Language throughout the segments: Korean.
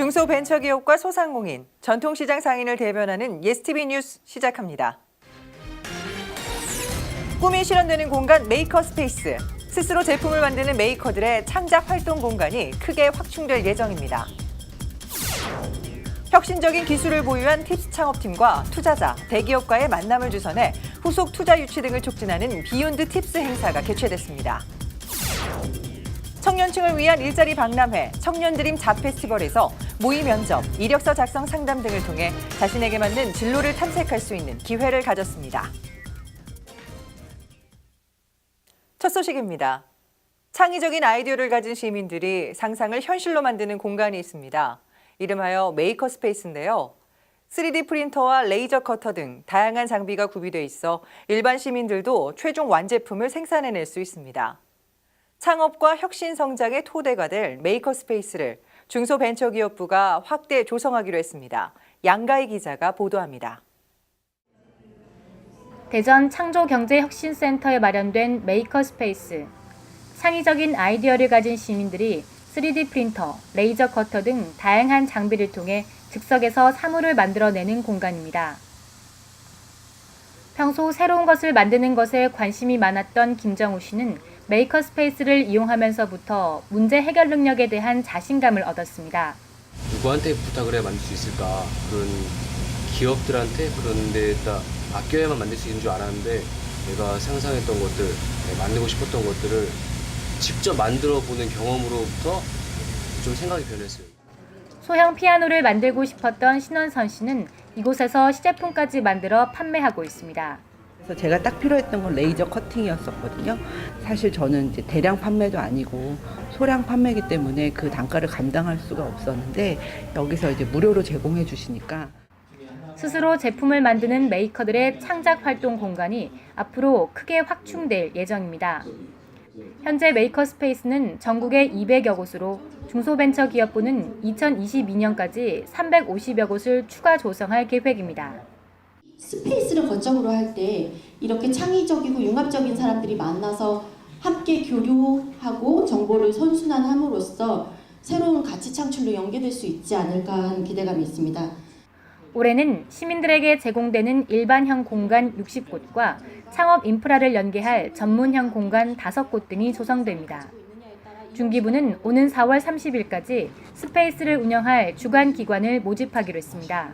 중소벤처기업과 소상공인, 전통시장 상인을 대변하는 예스티비 뉴스 시작합니다. 꿈이 실현되는 공간 메이커스페이스. 스스로 제품을 만드는 메이커들의 창작 활동 공간이 크게 확충될 예정입니다. 혁신적인 기술을 보유한 팁스 창업팀과 투자자, 대기업과의 만남을 주선해 후속 투자 유치 등을 촉진하는 비욘드 팁스 행사가 개최됐습니다. 청년층을 위한 일자리 박람회, 청년드림 잡 페스티벌에서 모의 면접, 이력서 작성 상담 등을 통해 자신에게 맞는 진로를 탐색할 수 있는 기회를 가졌습니다. 첫 소식입니다. 창의적인 아이디어를 가진 시민들이 상상을 현실로 만드는 공간이 있습니다. 이름하여 메이커스페이스인데요. 3D 프린터와 레이저 커터 등 다양한 장비가 구비돼 있어 일반 시민들도 최종 완제품을 생산해낼 수 있습니다. 창업과 혁신 성장의 토대가 될 메이커스페이스를 중소벤처기업부가 확대 조성하기로 했습니다. 양가희 기자가 보도합니다. 대전 창조경제혁신센터에 마련된 메이커스페이스. 창의적인 아이디어를 가진 시민들이 3D 프린터, 레이저 커터 등 다양한 장비를 통해 즉석에서 사물을 만들어내는 공간입니다. 평소 새로운 것을 만드는 것에 관심이 많았던 김정우 씨는 메이커스페이스를 이용하면서부터 문제 해결 능력에 대한 자신감을 얻었습니다. 누구한테 부탁을 해야 만들 수 있을까? 그런 기업들한테 그런 데에다 맡겨야만 만들 수 있는 줄 알았는데 내가 상상했던 것들, 만들고 싶었던 것들을 직접 만들어 보는 경험으로부터 좀 생각이 변했어요. 소형 피아노를 만들고 싶었던 신원선 씨는 이곳에서 시제품까지 만들어 판매하고 있습니다. 그래서 제가 딱 필요했던 건 레이저 커팅이었었거든요. 사실 저는 이제 대량 판매도 아니고 소량 판매이기 때문에 그 단가를 감당할 수가 없었는데 여기서 이제 무료로 제공해 주시니까. 스스로 제품을 만드는 메이커들의 창작 활동 공간이 앞으로 크게 확충될 예정입니다. 현재 메이커스페이스는 전국에 200여 곳으로 중소벤처기업부는 2022년까지 350여 곳을 추가 조성할 계획입니다. 스페이스를 거점으로 할 때 이렇게 창의적이고 융합적인 사람들이 만나서 함께 교류하고 정보를 선순환함으로써 새로운 가치 창출로 연계될 수 있지 않을까 하는 기대감이 있습니다. 올해는 시민들에게 제공되는 일반형 공간 60곳과 창업 인프라를 연계할 전문형 공간 5곳 등이 조성됩니다. 중기부는 오는 4월 30일까지 스페이스를 운영할 주관 기관을 모집하기로 했습니다.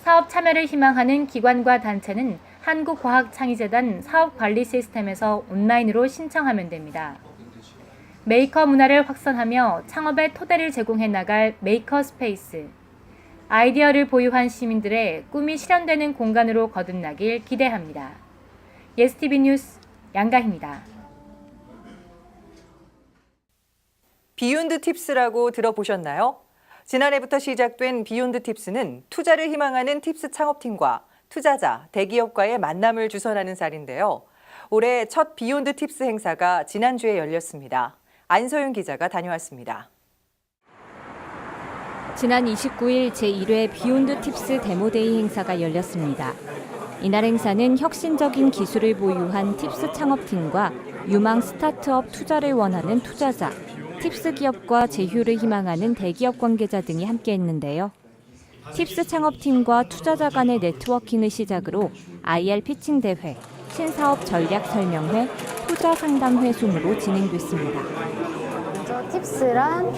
사업 참여를 희망하는 기관과 단체는 한국과학창의재단 사업관리 시스템에서 온라인으로 신청하면 됩니다. 메이커 문화를 확산하며 창업의 토대를 제공해 나갈 메이커스페이스. 아이디어를 보유한 시민들의 꿈이 실현되는 공간으로 거듭나길 기대합니다. 예스티비 뉴스 양가희입니다. 비욘드 팁스라고 들어보셨나요? 지난해부터 시작된 비욘드 팁스는 투자를 희망하는 팁스 창업팀과 투자자, 대기업과의 만남을 주선하는 자리인데요. 올해 첫 비욘드 팁스 행사가 지난주에 열렸습니다. 안소윤 기자가 다녀왔습니다. 지난 29일 제1회 비욘드 팁스 데모데이 행사가 열렸습니다. 이날 행사는 혁신적인 기술을 보유한 팁스 창업팀과 유망 스타트업 투자를 원하는 투자자, 팁스 기업과 제휴를 희망하는 대기업 관계자 등이 함께했는데요. 팁스 창업팀과 투자자 간의 네트워킹을 시작으로 IR 피칭 대회, 신사업 전략 설명회, 투자 상담회 순으로 진행됐습니다. 팁스란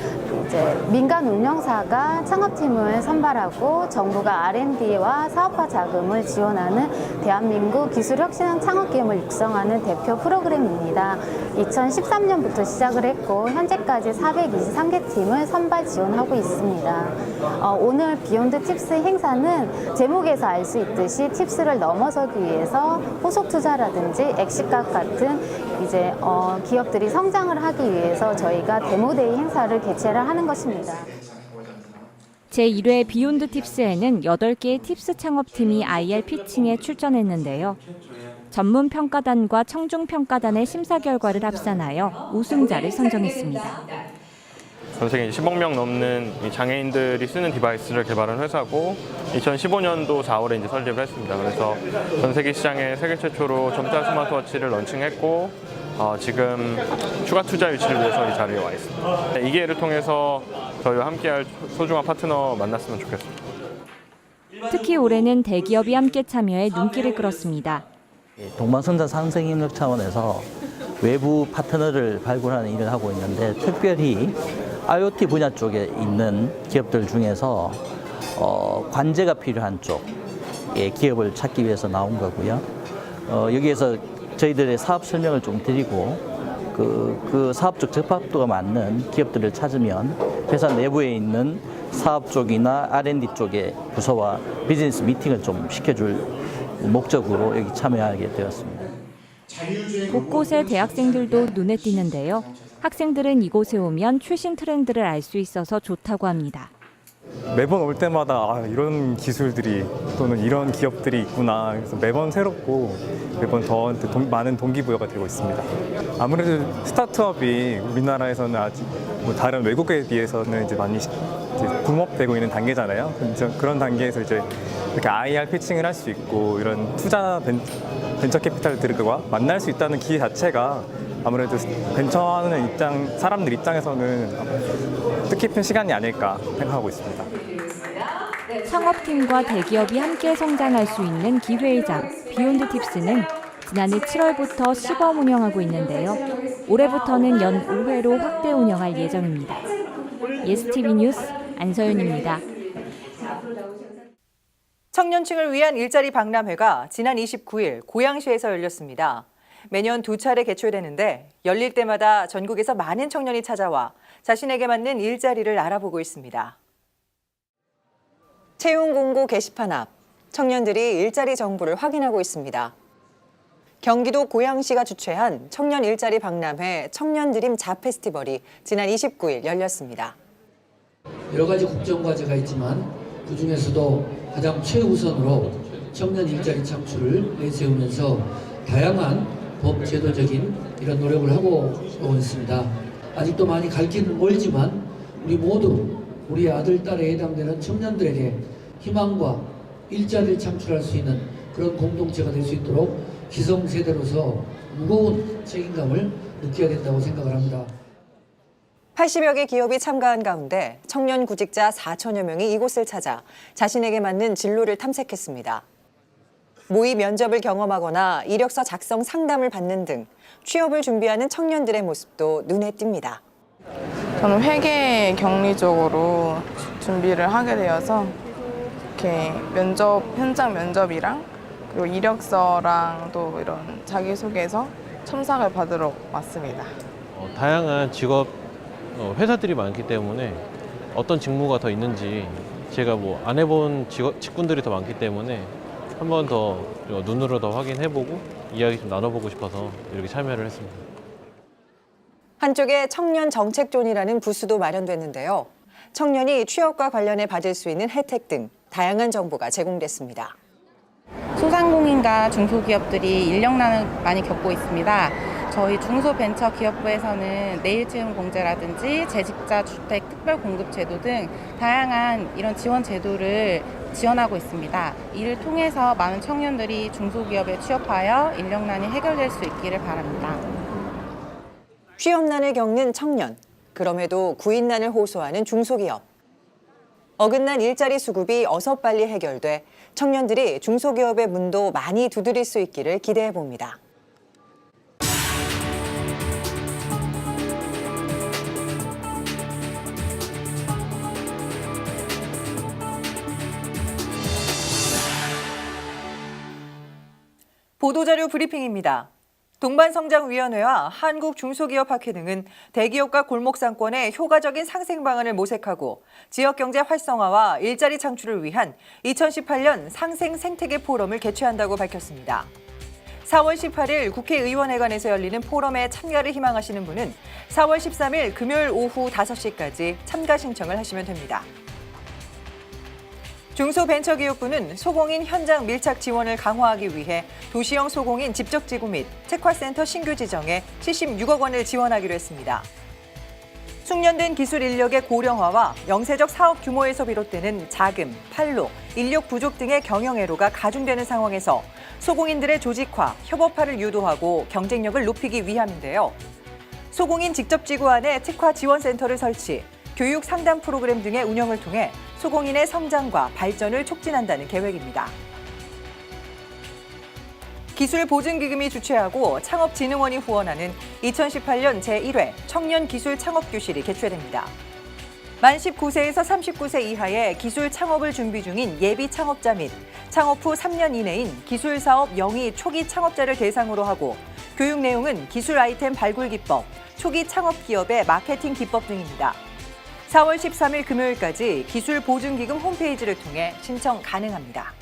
이제 민간 운영사가 창업팀을 선발하고 정부가 R&D와 사업화 자금을 지원하는 대한민국 기술혁신 창업기업을 육성하는 대표 프로그램입니다. 2013년부터 시작을 했고 현재까지 423개 팀을 선발 지원하고 있습니다. 오늘 비욘드 팁스 행사는 제목에서 알 수 있듯이 팁스를 넘어서기 위해서 후속 투자라든지 엑시값 같은 이제 기업들이 성장을 하기 위해서 저희가 데모데이 행사를 개최를 하는 것입니다. 제1회 비욘드 팁스에는 8개의 팁스 창업팀이 IR 피칭에 출전했는데요. 전문 평가단과 청중 평가단의 심사 결과를 합산하여 우승자를 선정했습니다. 전 세계 10억 명 넘는 장애인들이 쓰는 디바이스를 개발한 회사고 2015년도 4월에 설립을 했습니다. 그래서 전 세계 시장에 세계 최초로 점자 스마트워치를 런칭했고 지금 추가 투자 유치를 위해서 이 자리에 와 있습니다. 이 기회를 통해서 저희와 함께할 소중한 파트너 만났으면 좋겠습니다. 특히 올해는 대기업이 함께 참여해 눈길을 끌었습니다. 동방선자 상생협력 차원에서 외부 파트너를 발굴하는 일을 하고 있는데 특별히 IoT 분야 쪽에 있는 기업들 중에서 관제가 필요한 쪽의 기업을 찾기 위해서 나온 거고요. 여기에서 저희들의 사업 설명을 좀 드리고 그 사업적 적합도가 맞는 기업들을 찾으면 회사 내부에 있는 사업 쪽이나 R&D 쪽의 부서와 비즈니스 미팅을 좀 시켜줄 목적으로 여기 참여하게 되었습니다. 곳곳에 대학생들도 눈에 띄는데요. 학생들은 이곳에 오면 최신 트렌드를 알 수 있어서 좋다고 합니다. 매번 올 때마다 이런 기술들이 또는 이런 기업들이 있구나. 그래서 매번 새롭고 매번 더 많은 동기부여가 되고 있습니다. 아무래도 스타트업이 우리나라에서는 아직 다른 외국에 비해서는 이제 많이 붐업되고 있는 단계잖아요. 그런 단계에서 이제 이렇게 IR 피칭을 할 수 있고 이런 투자 벤처 캐피탈들과 만날 수 있다는 기회 자체가 아무래도 벤처하는 사람들 입장에서는 뜻깊은 시간이 아닐까 생각하고 있습니다. 창업팀과 대기업이 함께 성장할 수 있는 기회의장 비욘드 팁스는 지난해 7월부터 시범 운영하고 있는데요. 올해부터는 연 5회로 확대 운영할 예정입니다. 예스TV 뉴스 안서윤입니다. 청년층을 위한 일자리 박람회가 지난 29일 고양시에서 열렸습니다. 매년 2차례 개최되는데 열릴 때마다 전국에서 많은 청년이 찾아와 자신에게 맞는 일자리를 알아보고 있습니다. 채용 공고 게시판 앞 청년들이 일자리 정보를 확인하고 있습니다. 경기도 고양시가 주최한 청년 일자리 박람회 청년드림 자페스티벌이 지난 29일 열렸습니다. 여러 가지 국정과제가 있지만 그중에서도 가장 최우선으로 청년 일자리 창출을 내세우면서 다양한 법 제도적인 이런 노력을 하고 있습니다. 아직도 많이 갈 길은 멀지만 우리 모두 우리 아들, 딸에 해당되는 청년들에게 희망과 일자리를 창출할 수 있는 그런 공동체가 될 수 있도록 기성세대로서 무거운 책임감을 느껴야 된다고 생각을 합니다. 80여 개 기업이 참가한 가운데 청년 구직자 4천여 명이 이곳을 찾아 자신에게 맞는 진로를 탐색했습니다. 모의 면접을 경험하거나 이력서 작성 상담을 받는 등 취업을 준비하는 청년들의 모습도 눈에 띕니다. 저는 회계 격리 쪽으로 준비를 하게 되어서 이렇게 현장 면접이랑 그리고 이력서랑 또 이런 자기소개서 첨삭을 받으러 왔습니다. 다양한 직업 회사들이 많기 때문에 어떤 직무가 더 있는지 제가 안 해본 직군들이 더 많기 때문에 한 번 더 눈으로 더 확인해보고 이야기 좀 나눠보고 싶어서 이렇게 참여를 했습니다. 한쪽에 청년 정책존이라는 부스도 마련됐는데요. 청년이 취업과 관련해 받을 수 있는 혜택 등 다양한 정보가 제공됐습니다. 소상공인과 중소기업들이 인력난을 많이 겪고 있습니다. 저희 중소벤처기업부에서는 내일지원공제라든지 재직자 주택 특별공급제도 등 다양한 이런 지원 제도를 지원하고 있습니다. 이를 통해서 많은 청년들이 중소기업에 취업하여 인력난이 해결될 수 있기를 바랍니다. 취업난을 겪는 청년, 그럼에도 구인난을 호소하는 중소기업. 어긋난 일자리 수급이 어서 빨리 해결돼 청년들이 중소기업의 문도 많이 두드릴 수 있기를 기대해 봅니다. 보도자료 브리핑입니다. 동반성장위원회와 한국중소기업학회 등은 대기업과 골목상권의 효과적인 상생 방안을 모색하고 지역경제 활성화와 일자리 창출을 위한 2018년 상생 생태계 포럼을 개최한다고 밝혔습니다. 4월 18일 국회의원회관에서 열리는 포럼에 참가를 희망하시는 분은 4월 13일 금요일 오후 5시까지 참가 신청을 하시면 됩니다. 중소벤처기업부는 소공인 현장 밀착 지원을 강화하기 위해 도시형 소공인 집적지구 및 특화센터 신규 지정에 76억 원을 지원하기로 했습니다. 숙련된 기술 인력의 고령화와 영세적 사업 규모에서 비롯되는 자금, 판로, 인력 부족 등의 경영애로가 가중되는 상황에서 소공인들의 조직화, 협업화를 유도하고 경쟁력을 높이기 위함인데요. 소공인 직접지구 안에 특화 지원센터를 설치, 교육 상담 프로그램 등의 운영을 통해 소공인의 성장과 발전을 촉진한다는 계획입니다. 기술보증기금이 주최하고 창업진흥원이 후원하는 2018년 제1회 청년기술창업교실이 개최됩니다. 만 19세에서 39세 이하의 기술 창업을 준비 중인 예비 창업자 및 창업 후 3년 이내인 기술사업 영위 초기 창업자를 대상으로 하고 교육 내용은 기술 아이템 발굴 기법, 초기 창업 기업의 마케팅 기법 등입니다. 4월 13일 금요일까지 기술보증기금 홈페이지를 통해 신청 가능합니다.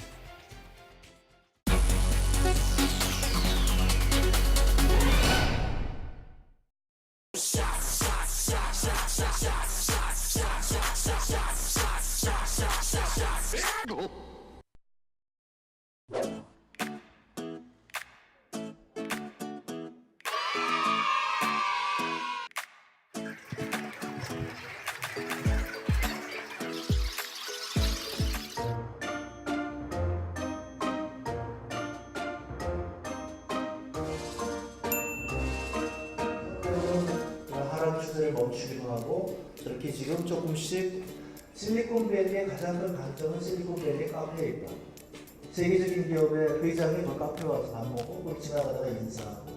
하락 추세를 멈추기도 하고 그렇게 지금 조금씩 실리콘밸리의 가장 큰 강점은 실리콘밸리 카페에 있다. 세계적인 기업의 회장이 그 카페에 와서 밥 먹고 그걸 지나가다가 인사하고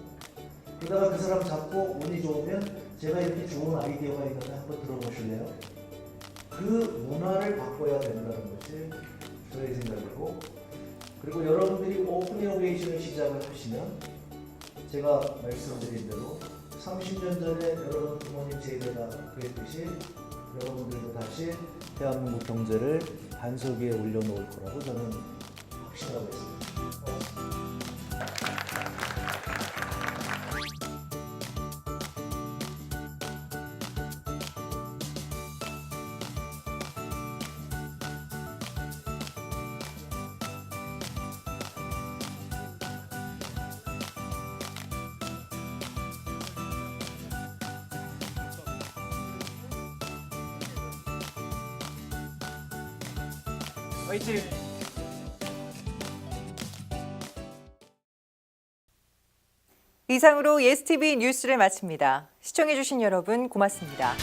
그러다가 그 사람 잡고 운이 좋으면 제가 이렇게 좋은 아이디어가 있는데 한번 들어보실래요? 그 문화를 바꿔야 된다는 것이 저의 생각이고 그리고 여러분들이 오픈 이노베이션을 시작을 하시면 제가 말씀드린 대로 30년 전에 여러분 부모님 세대가 그랬듯이 여러분들도 다시 대한민국 경제를 반석 위에 올려놓을 거라고 저는 확신하고 있습니다. 화이팅! 이상으로 예스TV 뉴스를 마칩니다. 시청해주신 여러분 고맙습니다.